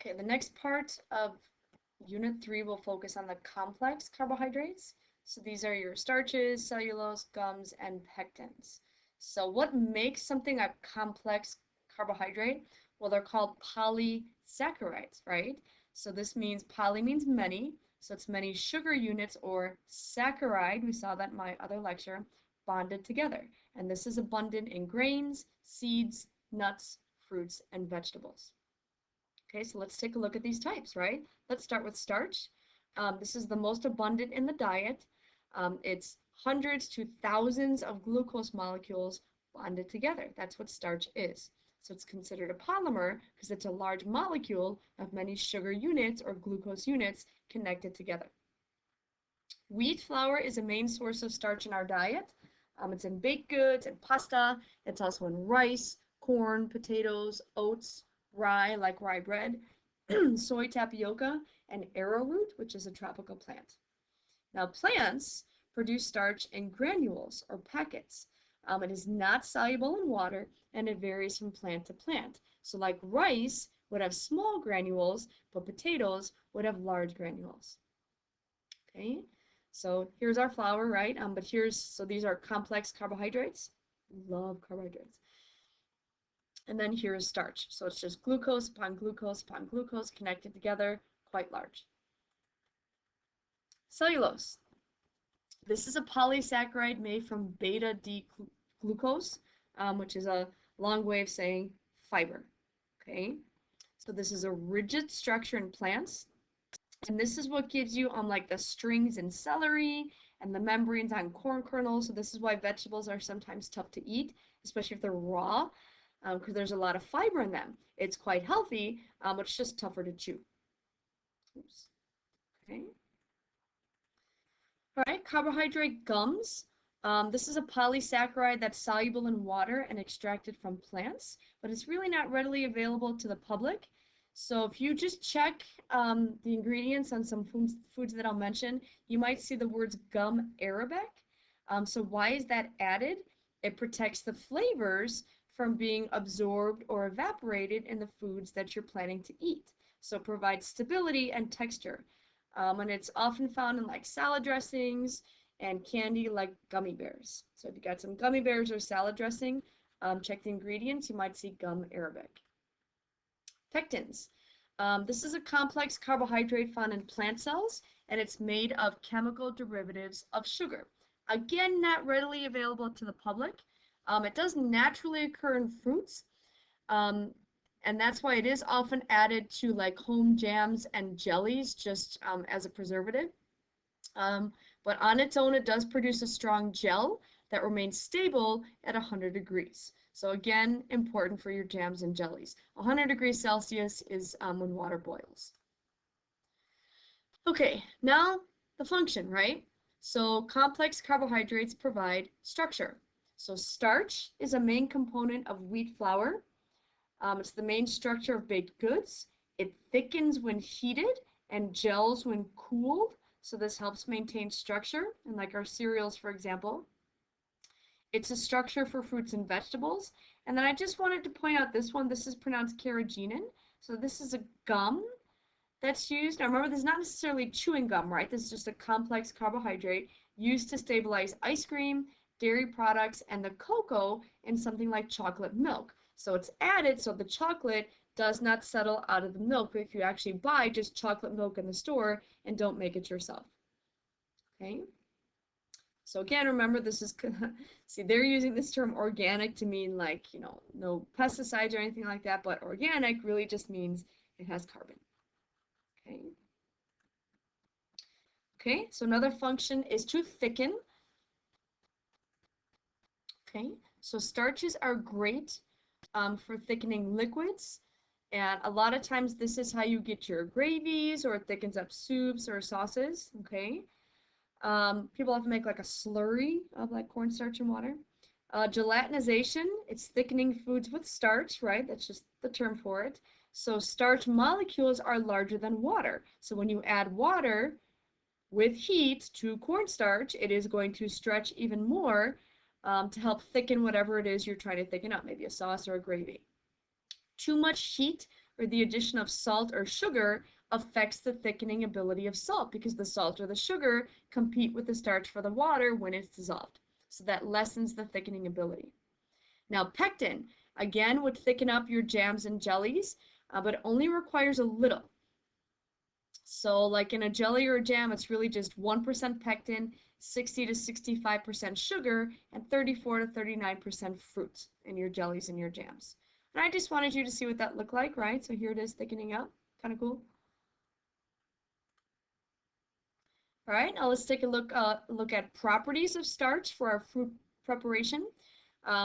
Okay, the next part of Unit 3 will focus on the complex carbohydrates. So these are your starches, cellulose, gums, and pectins. So what makes something a complex carbohydrate? Well, they're called polysaccharides, right? So this means poly means many, so it's many sugar units or saccharide, we saw that in my other lecture, bonded together. And this is abundant in grains, seeds, nuts, fruits, and vegetables. Okay, so let's take a look at these types, right? Let's start with starch. This is the most abundant in the diet. It's hundreds to thousands of glucose molecules bonded together. That's what starch is. So it's considered a polymer because it's a large molecule of many sugar units or glucose units connected together. Wheat flour is a main source of starch in our diet. It's in baked goods and pasta. It's also in rice, corn, potatoes, oats, rye, like rye bread, soy tapioca, and arrowroot, which is a tropical plant. Now, plants produce starch in granules or packets. It is not soluble in water, and it varies from plant to plant. So like rice would have small granules, but potatoes would have large granules. Okay, so here's our flour, right? But so these are complex carbohydrates. Love carbohydrates. And then here's starch. So it's just glucose upon glucose upon glucose connected together, quite large. Cellulose. This is a polysaccharide made from beta-D-glucose, which is a long way of saying fiber. Okay, so this is a rigid structure in plants. And this is what gives you like the strings in celery and the membranes on corn kernels. So this is why vegetables are sometimes tough to eat, especially if they're raw, because there's a lot of fiber in them. It's quite healthy, but it's just tougher to chew. Oops. Okay. All right, carbohydrate gums. This is a polysaccharide that's soluble in water and extracted from plants, but it's really not readily available to the public. So if you just check the ingredients on some foods that I'll mention, you might see the words gum arabic. So why is that added? It protects the flavors from being absorbed or evaporated in the foods that you're planning to eat. So it provides stability and texture. And it's often found in like salad dressings and candy like gummy bears. So if you got some gummy bears or salad dressing, check the ingredients, you might see gum arabic. Pectins. This is a complex carbohydrate found in plant cells, and it's made of chemical derivatives of sugar. Again, not readily available to the public. It does naturally occur in fruits, and that's why it is often added to like home jams and jellies just as a preservative. But on its own, it does produce a strong gel that remains stable at 100 degrees. So again, important for your jams and jellies. 100 degrees Celsius is when water boils. Okay, now the function, right? So complex carbohydrates provide structure. So starch is a main component of wheat flour. It's the main structure of baked goods. It thickens when heated and gels when cooled. So this helps maintain structure, and like our cereals, for example. It's a structure for fruits and vegetables. And then I just wanted to point out this one. This is pronounced carrageenan. So this is a gum that's used. Now remember, this is not necessarily chewing gum, right? This is just a complex carbohydrate used to stabilize ice cream, dairy products, and the cocoa in something like chocolate milk. So it's added so the chocolate does not settle out of the milk if you actually buy just chocolate milk in the store and don't make it yourself. Okay? So again, remember this is, see, they're using this term organic to mean like, no pesticides or anything like that, but organic really just means it has carbon. Okay. Okay, so another function is to thicken. Okay, so starches are great for thickening liquids, and a lot of times this is how you get your gravies, or it thickens up soups or sauces. Okay, people often make like a slurry of like cornstarch and water. Gelatinization, it's thickening foods with starch, right? That's just the term for it. So starch molecules are larger than water. So when you add water with heat to cornstarch, it is going to stretch even more to help thicken whatever it is you're trying to thicken up, maybe a sauce or a gravy. Too much heat or the addition of salt or sugar affects the thickening ability of salt because the salt or the sugar compete with the starch for the water when it's dissolved. So that lessens the thickening ability. Now, pectin, again, would thicken up your jams and jellies, but it only requires a little. So like in a jelly or a jam, it's really just 1% pectin, 60 to 65% sugar, and 34 to 39% fruit in your jellies and your jams. And I just wanted you to see what that looked like, right? So here it is thickening up, kind of cool. All right, now let's take a look at properties of starch for our fruit preparation.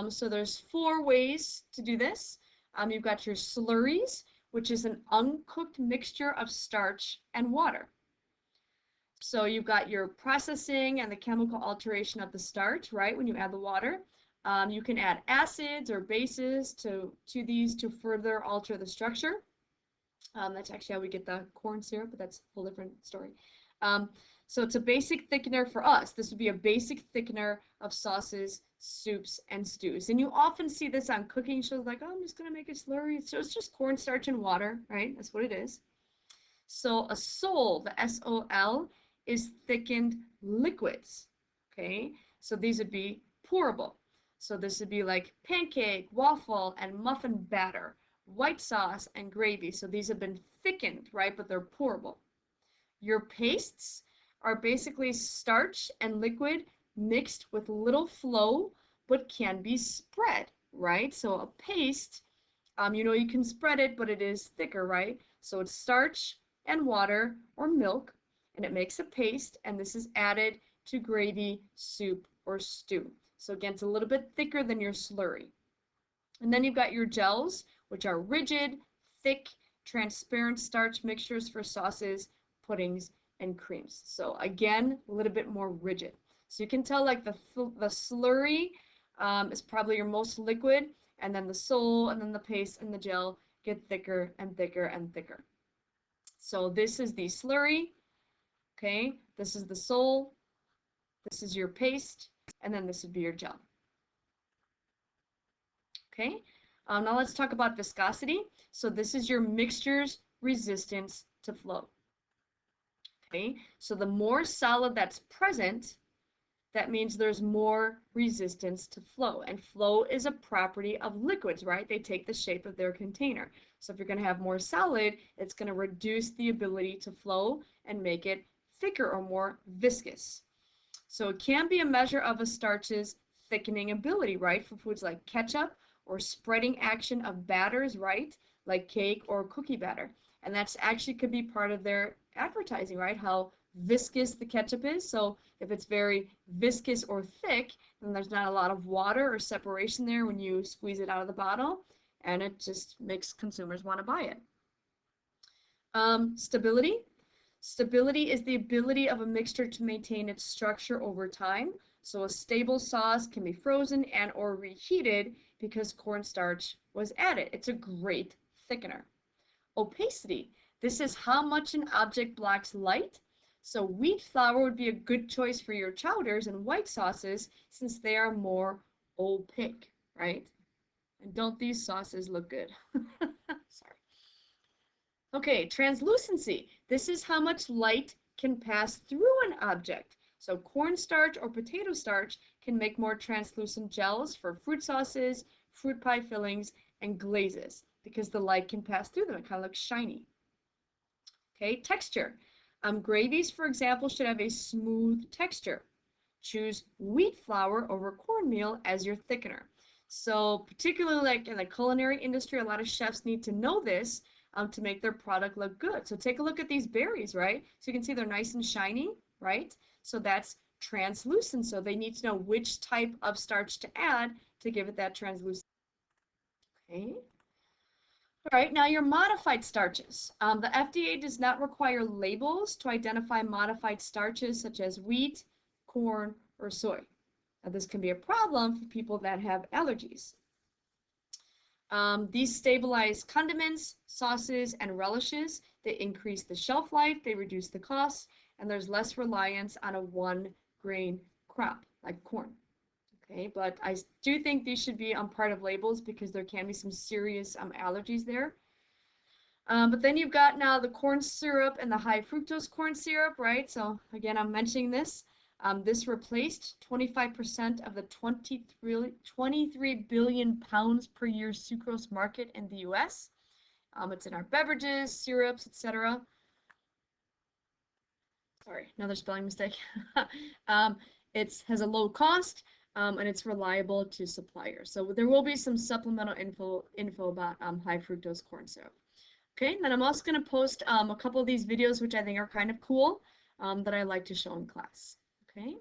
So there's 4 ways to do this. You've got your slurries, which is an uncooked mixture of starch and water. So you've got your processing and the chemical alteration of the starch, right, when you add the water. You can add acids or bases to these to further alter the structure. That's actually how we get the corn syrup, but that's a whole different story. So it's a basic thickener for us. This would be a basic thickener of sauces, soups, and stews. And you often see this on cooking shows like, oh, I'm just going to make a slurry. So it's just cornstarch and water, right? That's what it is. So a sol, the S-O-L, is thickened liquids, okay? So these would be pourable. So this would be like pancake, waffle, and muffin batter, white sauce, and gravy. So these have been thickened, right? But they're pourable. Your pastes are basically starch and liquid mixed with little flow, but can be spread, right? So a paste, you can spread it, but it is thicker, right? So it's starch and water or milk, and it makes a paste, and this is added to gravy, soup, or stew. So again, it's a little bit thicker than your slurry. And then you've got your gels, which are rigid, thick, transparent starch mixtures for sauces, puddings, and creams. So again, a little bit more rigid. So you can tell like the slurry is probably your most liquid, and then the sol, and then the paste and the gel get thicker and thicker and thicker. So this is the slurry, okay? This is the sol, this is your paste, and then this would be your gel. Okay, now let's talk about viscosity. So this is your mixture's resistance to flow. Okay, so the more solid that's present, that means there's more resistance to flow. And flow is a property of liquids, right? They take the shape of their container. So if you're going to have more solid, it's going to reduce the ability to flow and make it thicker or more viscous. So it can be a measure of a starch's thickening ability, right? For foods like ketchup or spreading action of batters, right? Like cake or cookie batter. And that's actually could be part of their advertising, right? How viscous the ketchup is. So if it's very viscous or thick, then there's not a lot of water or separation there when you squeeze it out of the bottle, and it just makes consumers want to buy it. Stability. Stability is the ability of a mixture to maintain its structure over time. So a stable sauce can be frozen and or reheated because cornstarch was added. It's a great thickener. Opacity. This is how much an object blocks light. So wheat flour would be a good choice for your chowders and white sauces since they are more opaque, right? And don't these sauces look good? Sorry. Okay, translucency. This is how much light can pass through an object. So cornstarch or potato starch can make more translucent gels for fruit sauces, fruit pie fillings, and glazes because the light can pass through them. It kind of looks shiny. Okay, texture. Gravies, for example, should have a smooth texture. Choose wheat flour over cornmeal as your thickener. So particularly like in the culinary industry, a lot of chefs need to know this to make their product look good. So take a look at these berries, right? So you can see they're nice and shiny, right? So that's translucent. So they need to know which type of starch to add to give it that translucent. Okay. All right, now your modified starches. The FDA does not require labels to identify modified starches such as wheat, corn, or soy. Now, this can be a problem for people that have allergies. These stabilize condiments, sauces, and relishes. They increase the shelf life, they reduce the cost, and there's less reliance on a one-grain crop like corn. Okay, but I do think these should be on part of labels because there can be some serious allergies there. But then you've got now the corn syrup and the high fructose corn syrup, right? So again, I'm mentioning this. This replaced 25% of the 23 billion pounds per year sucrose market in the US. It's in our beverages, syrups, etc. Sorry, another spelling mistake. It has a low cost, and it's reliable to suppliers. So there will be some supplemental info about high fructose corn syrup. Okay, and then I'm also going to post a couple of these videos, which I think are kind of cool, that I like to show in class. Okay.